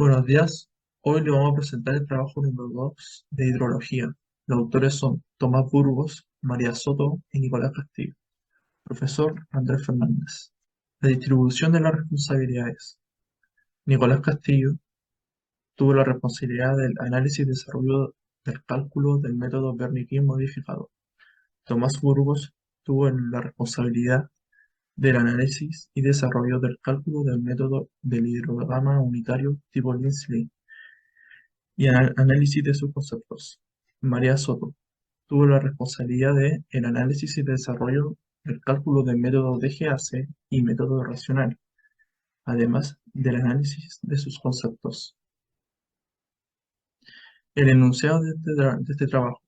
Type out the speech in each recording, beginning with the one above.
Buenos días, hoy le vamos a presentar el trabajo número 2 de hidrología. Los autores son Tomás Burgos, María Soto y Nicolás Castillo. Profesor Andrés Fernández. La distribución de las responsabilidades. Nicolás Castillo tuvo la responsabilidad del análisis y desarrollo del cálculo del método Wernicke modificado. Tomás Burgos tuvo la responsabilidad del análisis y desarrollo del cálculo del método del hidrograma unitario tipo Lindsley y análisis de sus conceptos. María Soto tuvo la responsabilidad de el análisis y desarrollo del cálculo del método DGAC y método racional, además del análisis de sus conceptos. El enunciado de este trabajo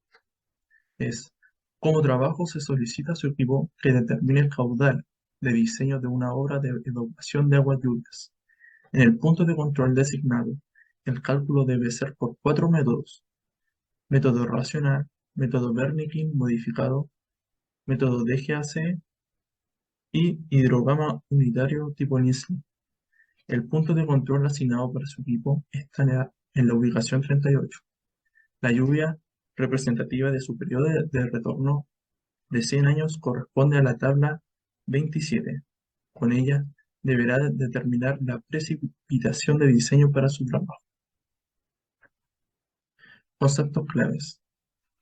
es: como trabajo se solicita a su equipo que determine el caudal de diseño de una obra de evacuación de aguas lluvias. En el punto de control designado, el cálculo debe ser por 4 métodos: método racional, método Wernicke modificado, método DGAC y hidrograma unitario tipo Nistli. El punto de control asignado para su equipo está en la ubicación 38. La lluvia representativa de su periodo de retorno de 100 años corresponde a la tabla 27. Con ella deberá determinar la precipitación de diseño para su trabajo. Conceptos claves.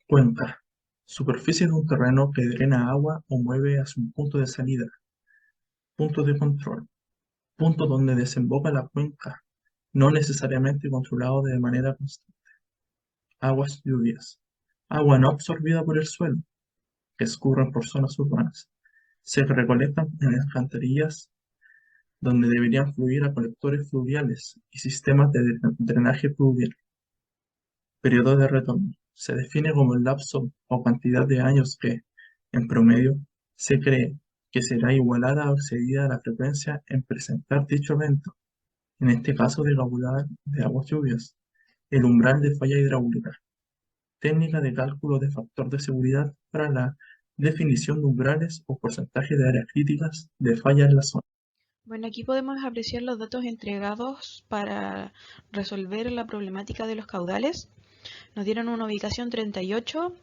Cuenca: superficie de un terreno que drena agua o mueve hacia un punto de salida. Punto de control: punto donde desemboca la cuenca, no necesariamente controlado de manera constante. Aguas lluvias: agua no absorbida por el suelo, que escurren por zonas urbanas. Se recolectan en alcantarillas donde deberían fluir a colectores fluviales y sistemas de drenaje fluvial. Periodo de retorno: se define como el lapso o cantidad de años que, en promedio, se cree que será igualada o excedida la frecuencia en presentar dicho evento, en este caso de caudal de aguas lluvias. El umbral de falla hidráulica: técnica de cálculo de factor de seguridad para la definición de umbrales o porcentaje de áreas críticas de falla en la zona. Bueno, aquí podemos apreciar los datos entregados para resolver la problemática de los caudales. Nos dieron una ubicación 38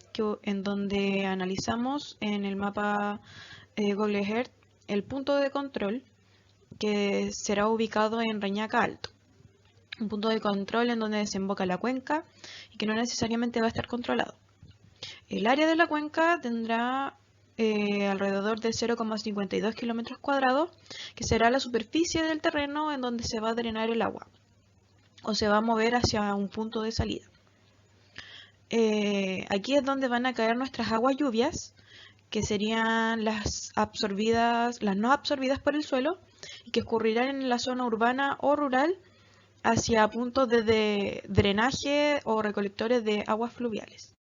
en donde analizamos en el mapa Google Earth el punto de control que será ubicado en Reñaca Alto. Un punto de control en donde desemboca la cuenca y que no necesariamente va a estar controlado. El área de la cuenca tendrá alrededor de 0,52 kilómetros cuadrados, que será la superficie del terreno en donde se va a drenar el agua o se va a mover hacia un punto de salida. Aquí es donde van a caer nuestras aguas lluvias, que serían las absorbidas, las no absorbidas por el suelo y que escurrirán en la zona urbana o rural hacia puntos de drenaje o recolectores de aguas fluviales.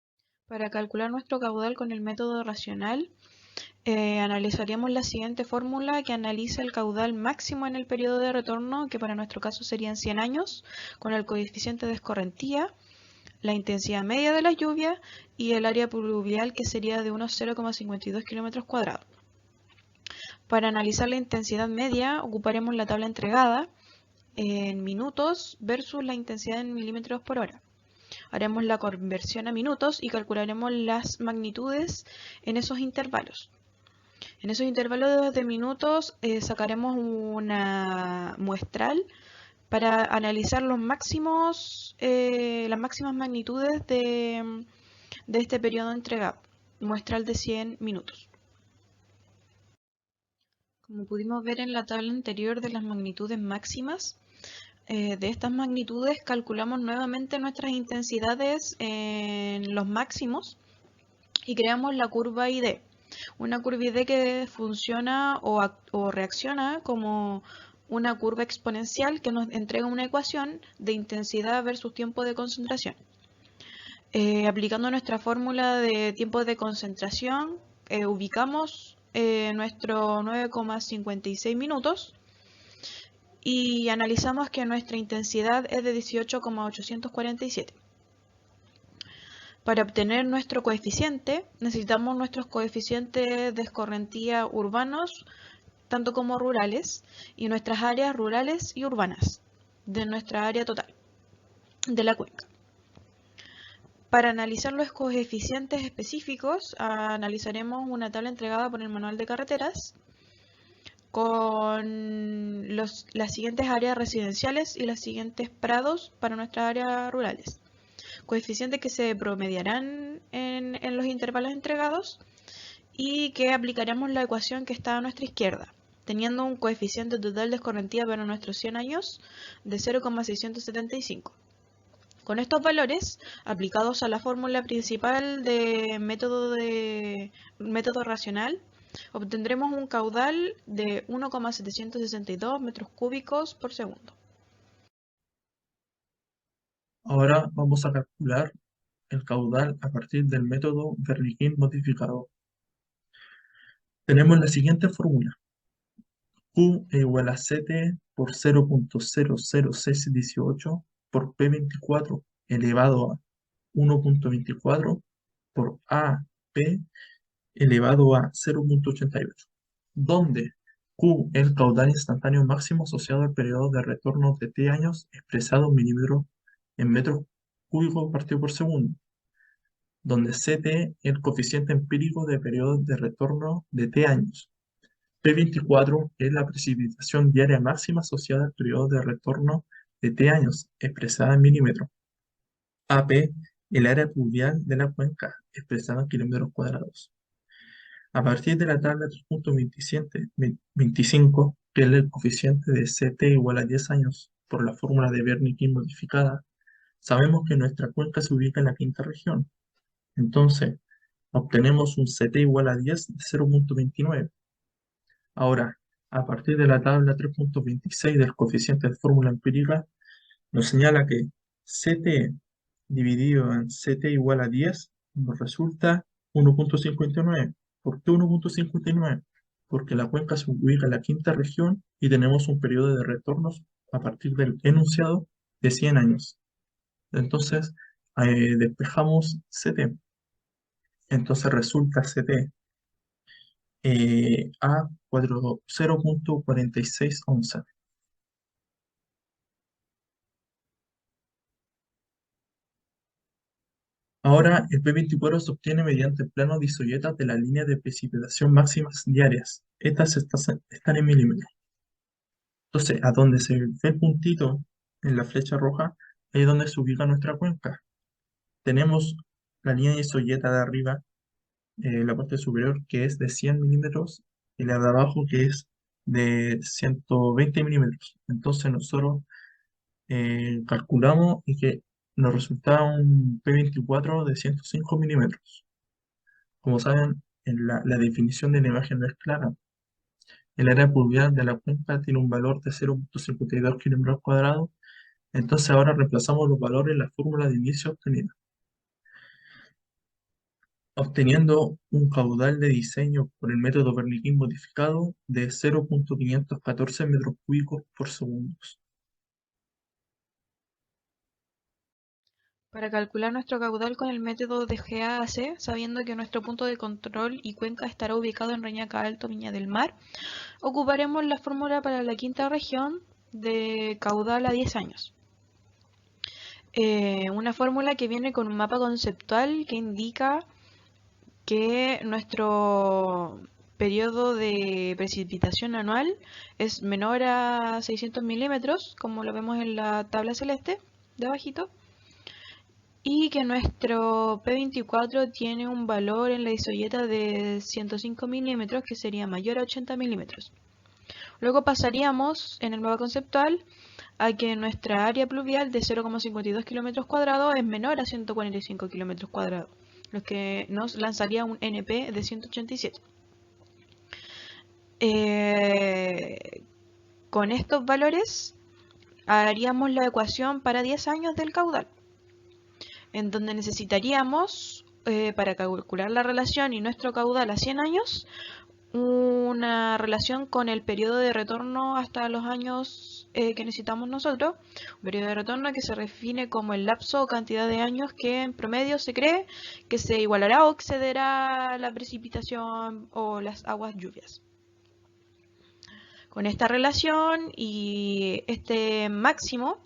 Para calcular nuestro caudal con el método racional, analizaríamos la siguiente fórmula que analiza el caudal máximo en el periodo de retorno, que para nuestro caso serían 100 años, con el coeficiente de escorrentía, la intensidad media de la lluvia y el área pluvial, que sería de unos 0,52 kilómetros cuadrados. Para analizar la intensidad media, ocuparemos la tabla entregada en minutos versus la intensidad en milímetros por hora. Haremos la conversión a minutos y calcularemos las magnitudes en esos intervalos. En esos intervalos de minutos sacaremos una muestral para analizar las máximas magnitudes de este periodo entregado, muestral de 100 minutos. Como pudimos ver en la tabla anterior de las magnitudes máximas, de estas magnitudes calculamos nuevamente nuestras intensidades en los máximos y creamos la curva ID. Una curva ID que funciona o reacciona como una curva exponencial que nos entrega una ecuación de intensidad versus tiempo de concentración. Aplicando nuestra fórmula de tiempo de concentración, ubicamos nuestro 9,56 minutos y analizamos que nuestra intensidad es de 18,847. Para obtener nuestro coeficiente, necesitamos nuestros coeficientes de escorrentía urbanos, tanto como rurales, y nuestras áreas rurales y urbanas de nuestra área total. de la cuenca. Para analizar los coeficientes específicos, analizaremos una tabla entregada por el Manual de Carreteras con las siguientes áreas residenciales y los siguientes prados para nuestras áreas rurales. Coeficientes que se promediarán en los intervalos entregados y que aplicaremos la ecuación que está a nuestra izquierda, teniendo un coeficiente total de escorrentía para nuestros 100 años de 0,675. Con estos valores, aplicados a la fórmula principal de método racional, obtendremos un caudal de 1,762 metros cúbicos por segundo. Ahora vamos a calcular el caudal a partir del método Wernicke modificado. Tenemos la siguiente fórmula. Q es igual a CT por 0,00618 por P24 elevado a 1,24 por AP elevado a 0,88, donde Q es el caudal instantáneo máximo asociado al periodo de retorno de T años expresado en metros cúbicos partido por segundo, donde CT es el coeficiente empírico de periodo de retorno de T años. P24 es la precipitación diaria máxima asociada al periodo de retorno de T años, expresada en milímetros. AP, el área pluvial de la cuenca, expresada en kilómetros cuadrados. A partir de la tabla 3.25, que es el coeficiente de CT igual a 10 años por la fórmula de Wernicke modificada, sabemos que nuestra cuenca se ubica en la quinta región. Entonces, obtenemos un CT igual a 10 de 0,29. Ahora, a partir de la tabla 3.26 del coeficiente de fórmula empírica, nos señala que CT dividido en CT igual a 10 nos resulta 1,59. ¿Por qué 1,59? Porque la cuenca se ubica en la quinta región y tenemos un periodo de retornos a partir del enunciado de 100 años. Entonces, despejamos CT. Entonces resulta CT a 0,4611. Ahora, el P24 se obtiene mediante el plano de isoyetas de la línea de precipitación máximas diarias. Estas están en milímetros. Entonces, a donde se ve el puntito en la flecha roja, ahí es donde se ubica nuestra cuenca. Tenemos la línea de isoyeta de arriba, la parte superior, que es de 100 milímetros, y la de abajo, que es de 120 milímetros. Entonces, nosotros calculamos y que nos resulta un P24 de 105 milímetros. Como saben, la definición de la imagen no es clara. El área pluvial de la cuenca tiene un valor de 0,52 kilómetros cuadrados. Entonces ahora reemplazamos los valores en la fórmula de inicio obtenida, obteniendo un caudal de diseño por el método Wernicke modificado de 0,514 metros cúbicos por segundo. Para calcular nuestro caudal con el método de GAC, sabiendo que nuestro punto de control y cuenca estará ubicado en Reñaca Alto, Viña del Mar, ocuparemos la fórmula para la quinta región de caudal a 10 años. Una fórmula que viene con un mapa conceptual que indica que nuestro periodo de precipitación anual es menor a 600 milímetros, como lo vemos en la tabla celeste de abajito, y que nuestro P24 tiene un valor en la isoyeta de 105 milímetros, que sería mayor a 80 milímetros. Luego pasaríamos en el mapa conceptual a que nuestra área pluvial de 0,52 kilómetros cuadrados es menor a 145 kilómetros cuadrados, lo que nos lanzaría un NP de 187. Con estos valores haríamos la ecuación para 10 años del caudal, en donde necesitaríamos, para calcular la relación y nuestro caudal a 100 años, una relación con el periodo de retorno hasta los años que necesitamos nosotros, un periodo de retorno que se define como el lapso o cantidad de años que en promedio se cree que se igualará o excederá la precipitación o las aguas lluvias. Con esta relación y este máximo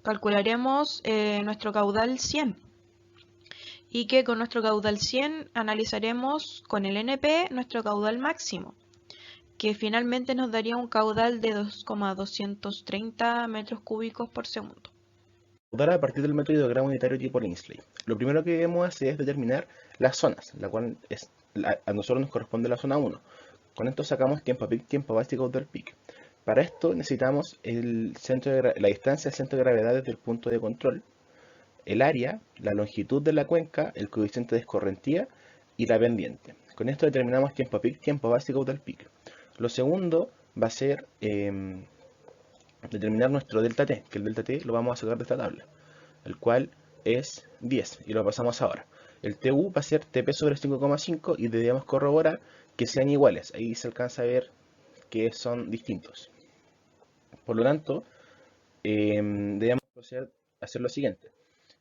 calcularemos nuestro caudal 100 y que con nuestro caudal 100 analizaremos con el NP nuestro caudal máximo, que finalmente nos daría un caudal de 2,230 metros cúbicos por segundo. Caudal a partir del método hidrograma unitario tipo Lindsley. Lo primero que debemos hacer es determinar las zonas, la cual a nosotros nos corresponde la zona 1. Con esto sacamos tiempo a pic, tiempo base y caudal pic. Para esto necesitamos la distancia del centro de gravedad desde el punto de control, el área, la longitud de la cuenca, el coeficiente de escorrentía y la pendiente. Con esto determinamos tiempo a pic, tiempo base y caudal pic. Lo segundo va a ser determinar nuestro delta T, que el delta T lo vamos a sacar de esta tabla, el cual es 10, y lo pasamos ahora. El TU va a ser TP sobre 5,5 y debemos corroborar que sean iguales. Ahí se alcanza a ver que son distintos. Por lo tanto, debemos proceder a hacer lo siguiente.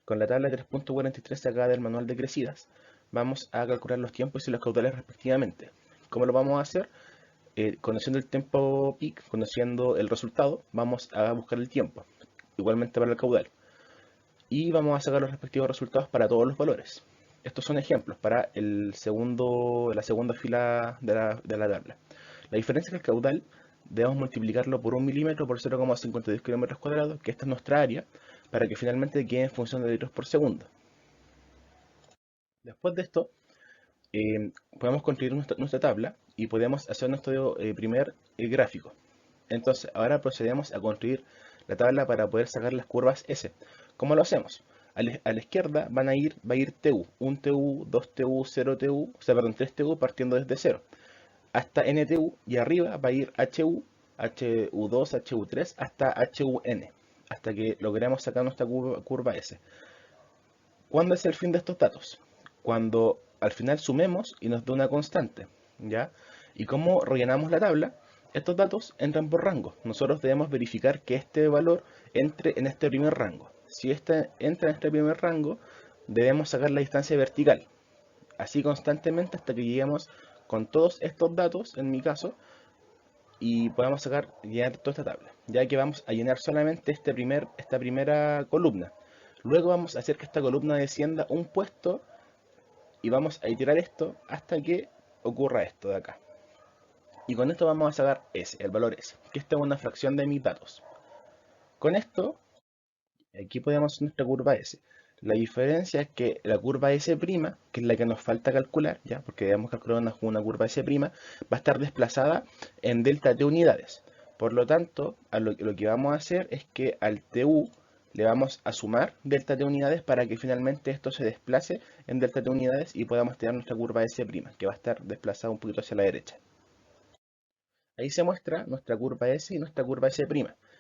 Con la tabla 3.43 sacada del manual de crecidas, vamos a calcular los tiempos y los caudales respectivamente. ¿Cómo lo vamos a hacer? Conociendo el tiempo peak, conociendo el resultado, vamos a buscar el tiempo, igualmente para el caudal. Y vamos a sacar los respectivos resultados para todos los valores. Estos son ejemplos para la segunda fila de la tabla. La diferencia es que el caudal debemos multiplicarlo por 1 milímetro por 0,52 kilómetros cuadrados, que esta es nuestra área, para que finalmente quede en función de litros por segundo. Después de esto, podemos construir nuestra tabla y podemos hacer nuestro primer gráfico. Entonces, ahora procedemos a construir la tabla para poder sacar las curvas S. ¿Cómo lo hacemos? A la izquierda va a ir TU, 1 TU, 2 TU, 0 TU, o sea, perdón, 3 TU partiendo desde 0, hasta NTU, y arriba va a ir HU, HU2, HU3, hasta HUN, hasta que logremos sacar nuestra curva S. ¿Cuándo es el fin de estos datos? Cuando al final sumemos y nos da una constante, ¿ya? ¿Y cómo rellenamos la tabla? Estos datos entran por rango. Nosotros debemos verificar que este valor entre en este primer rango. Si este entra en este primer rango, debemos sacar la distancia vertical. Así constantemente hasta que lleguemos con todos estos datos, en mi caso, y podamos llenar toda esta tabla. Ya que vamos a llenar solamente esta primera columna. Luego vamos a hacer que esta columna descienda un puesto y vamos a iterar esto hasta que ocurra esto de acá. Y con esto vamos a sacar S, el valor S, que esta es una fracción de mis datos. Con esto, aquí podemos hacer nuestra curva S. La diferencia es que la curva S', que es la que nos falta calcular, ¿ya? Porque debemos calcular una curva S', va a estar desplazada en delta T unidades. Por lo tanto, lo que vamos a hacer es que al TU le vamos a sumar delta T unidades para que finalmente esto se desplace en delta T unidades y podamos tener nuestra curva S', que va a estar desplazada un poquito hacia la derecha. Ahí se muestra nuestra curva S y nuestra curva S'.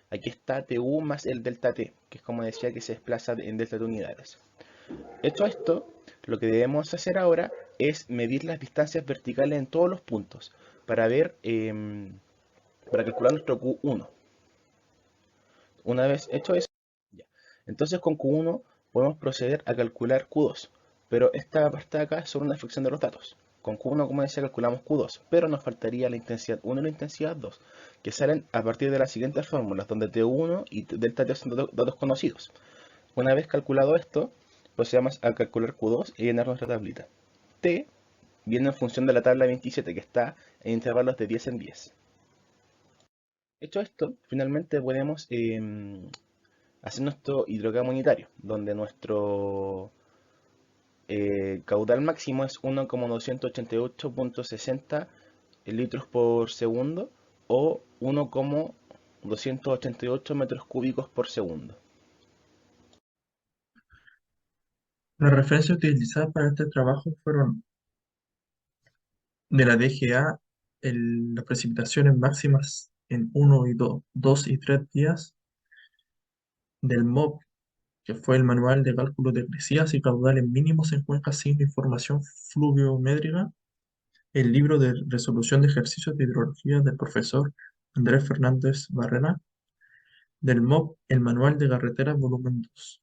Aquí está TU más el delta T, que es como decía que se desplaza en delta T unidades. Hecho esto, lo que debemos hacer ahora es medir las distancias verticales en todos los puntos para para calcular nuestro Q1. Una vez hecho eso, ya. Entonces con Q1 podemos proceder a calcular Q2, pero esta parte de acá es solo una fracción de los datos. Con Q1, como decía, calculamos Q2, pero nos faltaría la intensidad 1 y la intensidad 2, que salen a partir de las siguientes fórmulas, donde T1 y delta T son datos conocidos. Una vez calculado esto, procedemos a calcular Q2 y llenar nuestra tablita. T viene en función de la tabla 27, que está en intervalos de 10 en 10. Hecho esto, finalmente podemos hacer nuestro hidrograma unitario, donde nuestro caudal máximo es 1,288.60 litros por segundo o 1,288 metros cúbicos por segundo. Las referencias utilizadas para este trabajo fueron de la DGA, las precipitaciones máximas en 1 y 2 y 3 días, del MOP, que fue el Manual de Cálculo de Crecidas y Caudales Mínimos en Cuencas sin Información Fluviométrica, el libro de resolución de ejercicios de hidrología del profesor Andrés Fernández Barrera, del MOP, el Manual de Carreteras Volumen 2.